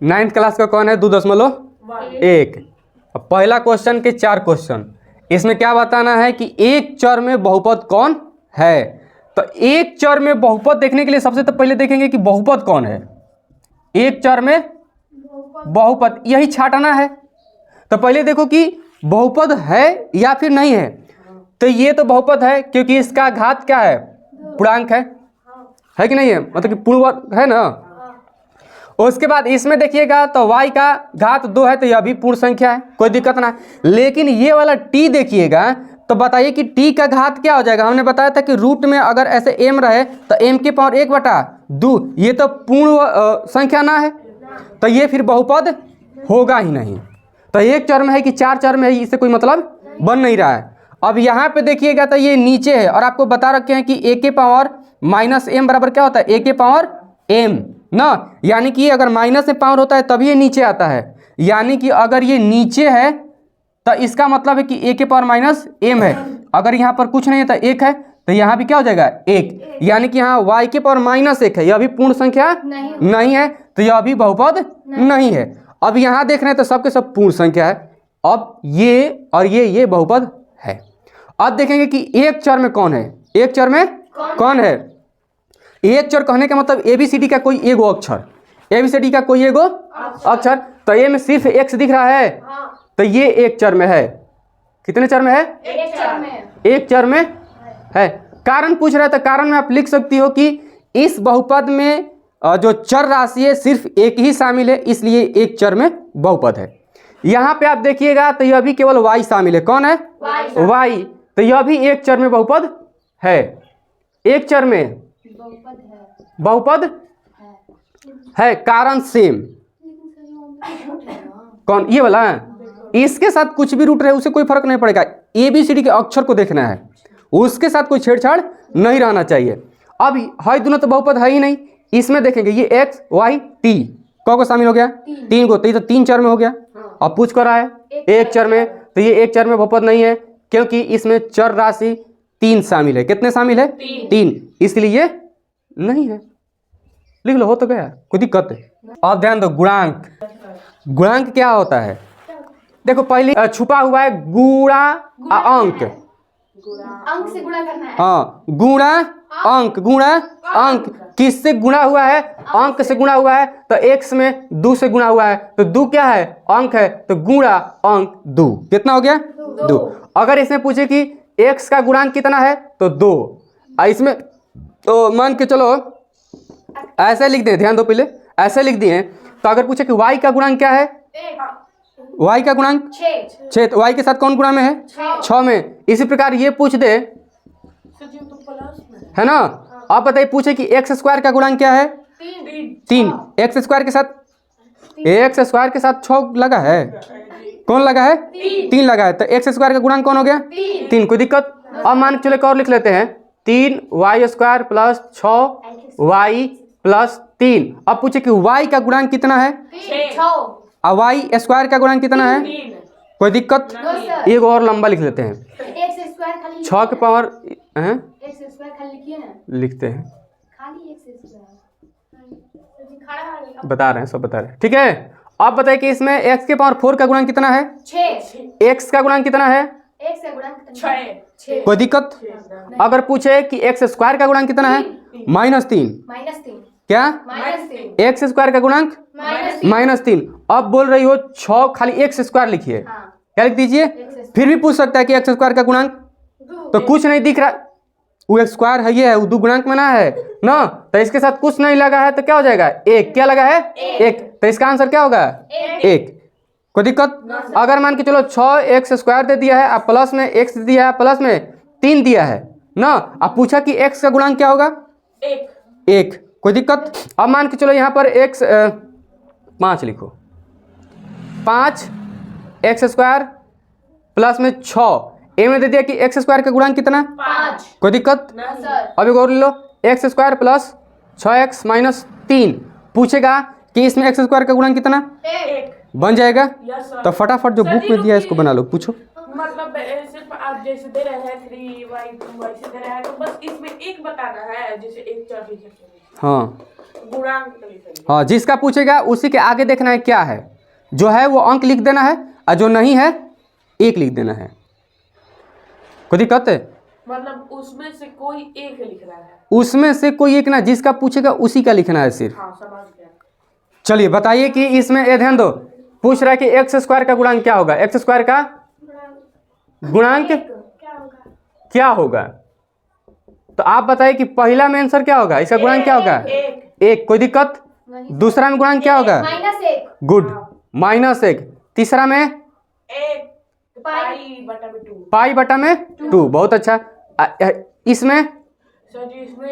9th class का कौन है 2.1। अब पहला क्वेश्चन के 4 क्वेश्चन, इसमें क्या बताना है कि एक चर में बहुपद कौन है। तो एक चर में बहुपद देखने के लिए सबसे तो पहले देखेंगे कि बहुपद कौन है। एक चर में बहुपद यही छांटना है। तो पहले देखो कि बहुपद है या फिर नहीं है। तो ये तो बहुपद है क्योंकि इसका घात क्या है, पूर्णांक है कि नहीं है, मतलब कि पूर्ण है ना। उसके बाद इसमें देखिएगा तो y का घात 2 है, तो यह भी पूर्ण संख्या है, कोई दिक्कत ना है। लेकिन ये वाला t देखिएगा तो बताइए कि t का घात क्या हो जाएगा। हमने बताया था कि रूट में अगर ऐसे m रहे तो m की पावर 1/2, ये तो पूर्ण संख्या ना है, तो ये फिर बहुपद होगा ही नहीं। तो एक चर में है कि 4 चर में है, इससे कोई मतलब बन नहीं रहा है। अब यहाँ पे देखिएगा तो ये नीचे है और आपको बता रखे हैं कि a के पावर -m बराबर क्या होता है, a के पावर m ना, यानी कि अगर माइनस में पावर होता है तभी ये नीचे आता है। यानी कि अगर ये नीचे है तो इसका मतलब है कि a के पावर -m है। अगर यहाँ पर कुछ नहीं है तो 1 है, तो यहाँ भी क्या हो जाएगा 1। यानी कि यहाँ y के पावर -1 है, यह भी पूर्ण संख्या नहीं है, तो यह भी बहुपद नहीं है। अब यहाँ देख रहे हैं तो सबके सब पूर्ण संख्या है। अब ये और ये बहुपद है। अब देखेंगे कि एक चर में कौन है, एक चर में कौन है। एक चर कहने का मतलब ABCD का कोई एगो अक्षर, ABCD का कोई एगो अक्षर। तो ए में सिर्फ x दिख रहा है, तो ये एक चर में है। कितने चर में है, एक चर में है। कारण पूछ रहा है तो कारण में आप लिख सकती हो कि इस बहुपद में जो चर राशि है सिर्फ एक ही शामिल है, इसलिए एक चर में बहुपद है। यहाँ पे आप देखिएगा तो यह भी केवल y शामिल है। कौन है, y, तो यह भी एक चर में बहुपद है। एक चर में बहुपद है, कारण सेम। कौन, ये वाला है, इसके साथ कुछ भी रूट रहे उसे कोई फर्क नहीं पड़ेगा। ABCD के अक्षर को देखना है, उसके साथ कोई छेड़छाड़ नहीं रहना चाहिए। अब है दोनों तो बहुपद है ही नहीं। इसमें देखेंगे ये x y t को शामिल हो गया, 3 को, तो ये तो 3 चर में हो गया। अब पूछ कर रहा है एक चर में, तो ये एक चर में बहुपद नहीं है क्योंकि इसमें चर राशि 3 शामिल है। कितने शामिल है, 3, इसलिए ये नहीं है। लिख लो, हो तो गया, कोई दिक्कत है। अब ध्यान दो, गुणांक। गुणांक क्या होता है, देखो पहले छुपा हुआ है गुणा अंक, अंक से गुणा करना है। हाँ, गुणा अंक, गुणा अंक किससे गुणा हुआ है, अंक से गुणा हुआ है। तो x में 2 से गुणा हुआ है, तो 2 क्या है, अंक है, तो गुणा अंक 2। कितना हो गया, 2। अगर इसमें पूछे कि x का गुणांक कितना है तो 2। इसमें तो मान के चलो ऐसे लिख दें, ध्यान दो, पहले ऐसे लिख दिए। तो अगर पूछे कि y का गुणांक क्या है, y का गुणांक 6, तो y के साथ कौन गुणा में है, 6 में। इसी प्रकार ये पूछ दे, है ना। आप बताइए, पूछे कि x² का गुणांक क्या है, 3, x² के साथ, x² के साथ 6 लगा है, कौन लगा है, 3 लगा है, तो x² का गुणांक कौन हो गया, 3। कोई दिक्कत। अब मान के चलो एक और लिख लेते हैं, 3y² + 6y + 3। अब पूछे कि y का गुणांक कितना है, और y² का गुणांक कितना है, कोई दिक्कत। एक और लंबा लिख लेते हैं, 6 के पावर लिखते हैं, बता रहे हैं, सब बता रहे हैं, ठीक है। अब बताइए कि इसमें x के पावर 4 का गुणांक कितना है, 6। x का गुणांक कितना है, x का गुणांक 6। कोई दिक्कत। अगर पूछे कि x² का गुणांक कितना है, -3, क्या, x² का गुणांक -3। अब बोल रही हो 6, खाली x² लिखिए, क्या लिख दीजिए। फिर भी पूछ सकता है कि x² का गुणांक, तो कुछ नहीं दिख रहा, वो x² है, ये है, वो 2 गुणांक में ना है ना, तो इसके साथ कुछ नहीं लगा है, तो क्या हो जाएगा, 1। क्या लगा है, 1, तो इसका आंसर क्या होगा, 1। कोई दिक्कत। अगर मान के चलो 6x² दे दिया है, अब प्लस में x दिया है, प्लस में 3 दिया है ना, अब पूछा कि x का गुणांक क्या होगा, 1। कोई दिक्कत। अब मान के चलो यहाँ पर 5 लिखो, 5x² प्लस में 6, ए में दे दिया कि x² का गुणांक कितना, 5। कोई दिक्कत। अब एक और ले लो, x² + 6x - 3। पूछेगा कि इसमें x² का गुणांक कितना, 1 बन जाएगा। तो फटाफट जो बुक में दिया है इसको बना लो, पूछो। मतलब सिर्फ आप जैसे दे रहे हैं 3y 2y से दे रहे हैं, तो बस इसमें एक बताना है, जैसे एक चर लिखे। हाँ, गुणांक लिखेंगे। हाँ, जिसका पूछेगा उसी के आगे देखना है क्या है, जो है वो अंक लिख देना है और जो नहीं है एक लिख देना है। कोई दिक्कत है? मतलब उसमें से कोई एक लिखना है। उसमें से कोई एक ना, जिसका पूछेगा उसी का लिखना है सिर्फ। हाँ समझ गया। चलिए बताइए कि इसमें ये ध्यान दो, पूछ रहा है कि एक्स स्क्वायर का गुणांक क्या होगा। एक्स स्क्वायर का गुणांक क्या होगा? तो आप बताइए कि पहला में आंसर क्या होगा, इसका गुणांक क्या होगा? एक। कोई दिक्कत? दूसरा में गुणांक क्या होगा? -1। गुड, -1। तीसरा में एक पाई बटा में 2। पाई बटा में 2। बहुत अच्छा। इसमें सर जी इसमें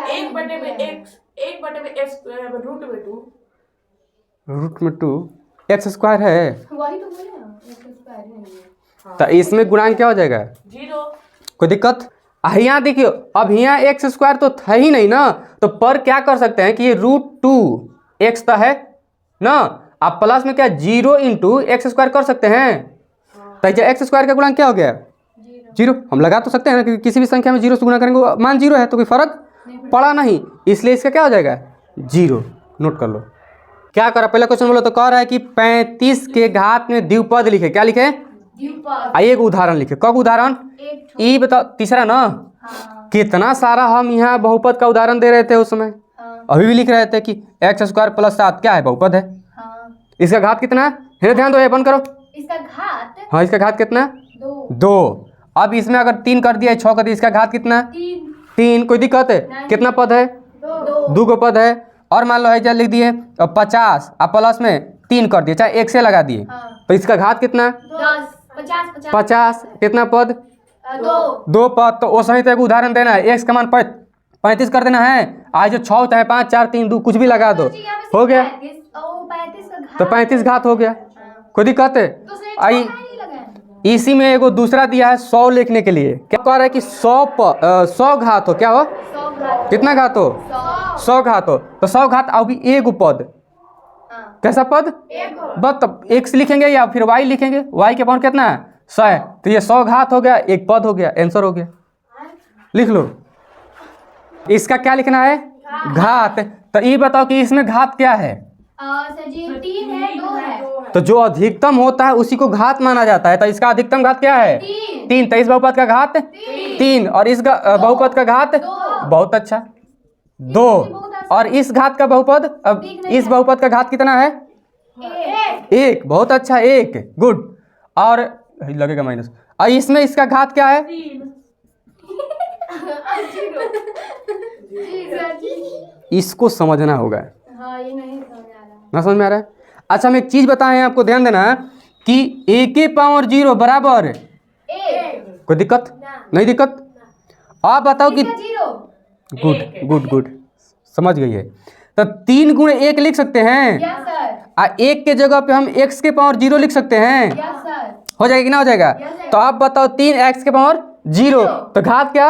एक बटे में एक्स, एक बटे में एक्स रूट में 2। रूट में 2 एक्स स्क्वायर है, वही तो बोले ना, एक्स स्क्वायर है। तो इसमें गुणांक क्या हो जाएगा? 0। कोई दिक्कत? यहाँ देखियो, अब यहाँ एक्स स्क्वायर तो था ही नहीं ना, तो पर क्या कर सकते हैं कि ये √2 तो है ना, आप प्लस में क्या 0 × एक्स स्क्वायर कर सकते हैं। तो एक्स स्क्वायर का गुणांक क्या हो गया? 0। हम लगा तो सकते हैं ना कि किसी भी संख्या में 0 से गुणा करेंगे मान 0 है, तो कोई फर्क पड़ा नहीं, इसलिए इसका क्या हो जाएगा? 0। नोट कर लो। क्या करा, पहला क्वेश्चन बोलो तो कह रहा है कि 35 के घात में द्विपद लिखे। क्या लिखे? एक उदाहरण लिखे। कब उदाहरण? ये बताओ, तीसरा ना। कितना सारा हम यहाँ बहुपद का उदाहरण दे रहे थे उस समय। अभी भी लिख रहे थे कि x² + 7 क्या है? बहुपद है। इसका घात कितना है? ध्यान दो, ये बंद करो। इसका घात, हाँ, इसका घात कितना? 2। अब इसमें अगर 3 कर दिया, 6 कर दिया, इसका घात कितना? 3। कोई दिक्कत है? कितना पद है? 2 को पद है। और मान लो है क्या लिख दिए 50, अब प्लस में 3 कर दिए, चाहे 1 से लगा दिए, तो इसका घात कितना? 50। कितना पद? 2 पद। तो वो सही तो एक उदाहरण देना है, x का मान 35 कर देना है, आज जो 6 चाहे 5 4 3 2 कुछ भी लगा दो, हो गया। तो 35 घात हो गया। कोई दिक्कत है? आई इसी में एगो दूसरा दिया है 100 लिखने के लिए। क्या कह रहा है कि 100 घात हो, क्या हो? कितना घात हो? 100 घात हो। तो 100 घात अभी एक पद, कैसा पद? बस तब x लिखेंगे या फिर y लिखेंगे। y के पावर कितना है? 100 है, तो ये 100 घात हो गया, एक पद हो गया, आंसर हो गया। लिख लो। इसका क्या लिखना है? घात। तो ये बताओ कि इसमें घात क्या है? सर जी 3 है, 2 है। तो जो अधिकतम होता है उसी को घात माना जाता है। तो इसका अधिकतम घात क्या है? 3। तो इस बहुपद का घात 3 और इस बहुपद का घात, बहुत अच्छा, 2। और इस घात का बहुपद, अब इस बहुपद का घात कितना है? 1। बहुत अच्छा, 1। गुड। और लगेगा माइनस। और इसमें इसका घात क्या है? इसको समझना होगा। ये नहीं समझ आ रहा। ना समझ में आ रहा है? अच्छा, हम एक चीज बताएं आपको, ध्यान देना कि a के पावर 0 बराबर 1। कोई दिक्कत नहीं? दिक्कत? आप बताओ कि गुड गुड गुड, समझ गई है। तो 3 × 1 लिख सकते हैं। Yes sir. और 1 के जगह पे हम x के पावर 0 लिख सकते हैं। Yes sir. हो जाएगा कि ना हो जाएगा? तो आप बताओ 3x के पावर 0, तो घात क्या?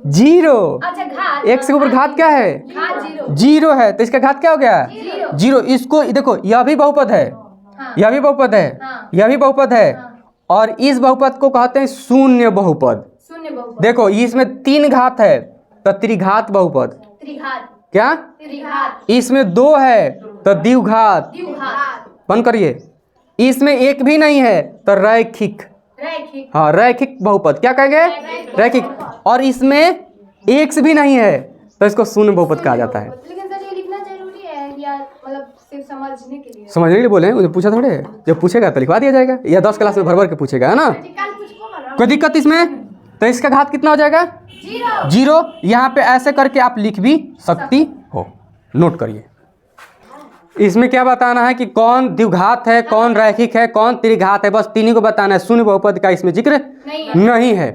0। अच्छा, घात x के ऊपर घात क्या है? घात 0 है, तो इसका घात क्या हो गया? 0। इसको देखो, यह भी बहुपद है, यह भी बहुपद है, यह भी बहुपद है, और इस बहुपद को कहते हैं शून्य बहुपद। शून्य बहुपद। देखो इसमें 3 घात है, तो त्रिघात बहुपद। त्रिघात। क्या? त्रिघात। इसमें 2 है, तो द्विघात। द्विघात। बंद करिए। इसमें 1 भी नहीं है, तो रैखिक। रैखिक। हाँ, रैखिक बहुपद। क्या कहेंगे? रैखिक। और इसमें x भी नहीं है, तो इसको शून्य बहुपद कहा जाता है। लेकिन सर ये लिखना जरूरी है या मतलब सिर्फ समझने के लिए? समझने के लिए बोले, मुझे पूछा थोड़े, जब पूछेगा तो लिखवा दिया जाएगा, या 10 क्लास में भर भर के पूछेगा, है ना? कोई दिक्कत इसमें? तो इसका घात कितना हो जाएगा? 0। यहाँ पे ऐसे करके आप लिख भी सकती हो। नोट करिए। इसमें क्या बताना है कि कौन द्विघात है, कौन रैखिक है, कौन त्रिघात है, बस 3 ही को बताना है। शून्य बहुपद का इसमें जिक्र नहीं है।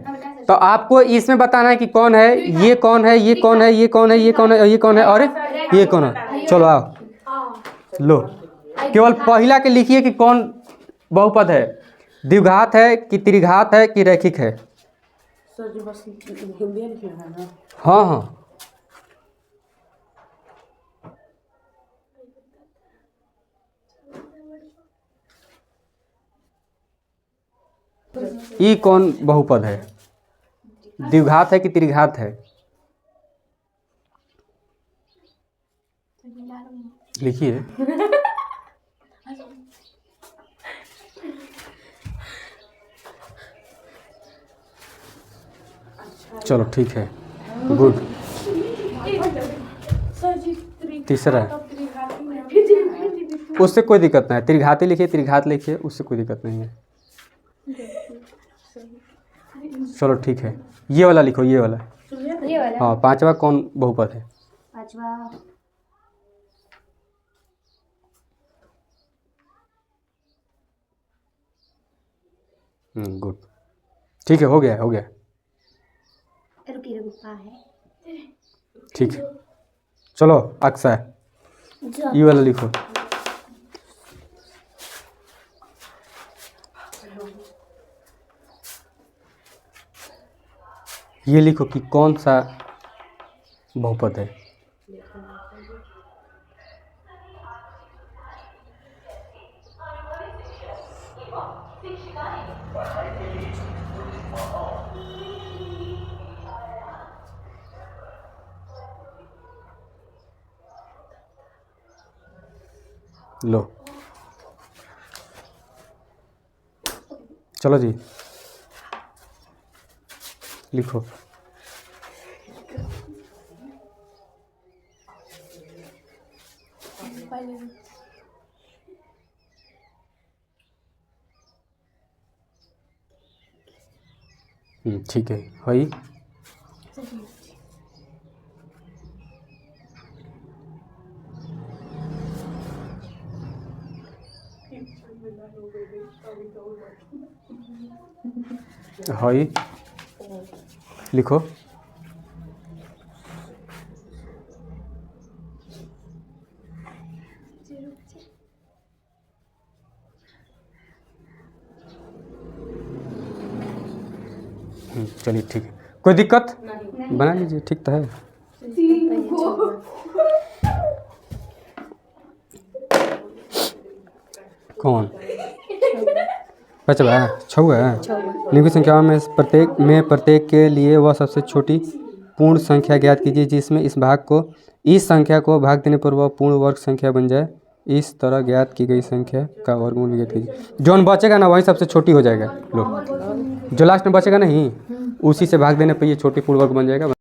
तो आपको इसमें बताना है कि कौन है, ये कौन है, ये कौन है, ये कौन है, ये कौन है, ये कौन है, और ये कौन है। चलो आओ लो, केवल पहला के लिखिए कि कौन बहुपद है, द्विघात है कि त्रिघात है कि रैखिक है। सर जी बस हिंदी लिखना है ना? हाँ हाँ, ये कौन बहुपद है, द्विघात है कि त्रिघात है? लिखिए। चलो ठीक है, गुड। सर जी तीसरा त्रिघाती में फिर जी उससे कोई दिक्कत नहीं है, त्रिघाती लिखिए, त्रिघात लिखिए, उससे कोई दिक्कत नहीं है। चलो ठीक है, ये वाला लिखो, ये वाला। ये वाला हाँ, पांचवा कौन बहुपद है? पांचवा गुड, ठीक है, हो गया, हो गया, रुकी रुका है। ठीक है। चलो अक्षय, ये वाला लिखो। ये लिखो कि कौन सा बहुपद है। लो, चलो जी, लिखो। ठीक है, हई हई लिखो। चलिए ठीक है, कोई दिक्कत? बना लीजिए, ठीक तो है। कौन? पांचवा, छवा। निम्नलिखित संख्याओं में प्रत्येक के लिए वह सबसे छोटी पूर्ण संख्या ज्ञात कीजिए जिसमें इस संख्या को भाग देने पर वह पूर्ण वर्ग संख्या बन जाए। इस तरह ज्ञात की गई संख्या का वर्गमूल ज्ञात कीजिए। जो बचेगा ना वही सबसे छोटी हो जाएगा। लो, जो लास्ट में बचेगा नहीं, उसी से भाग देने पर ये छोटी पूर्ण वर्ग बन जाएगा।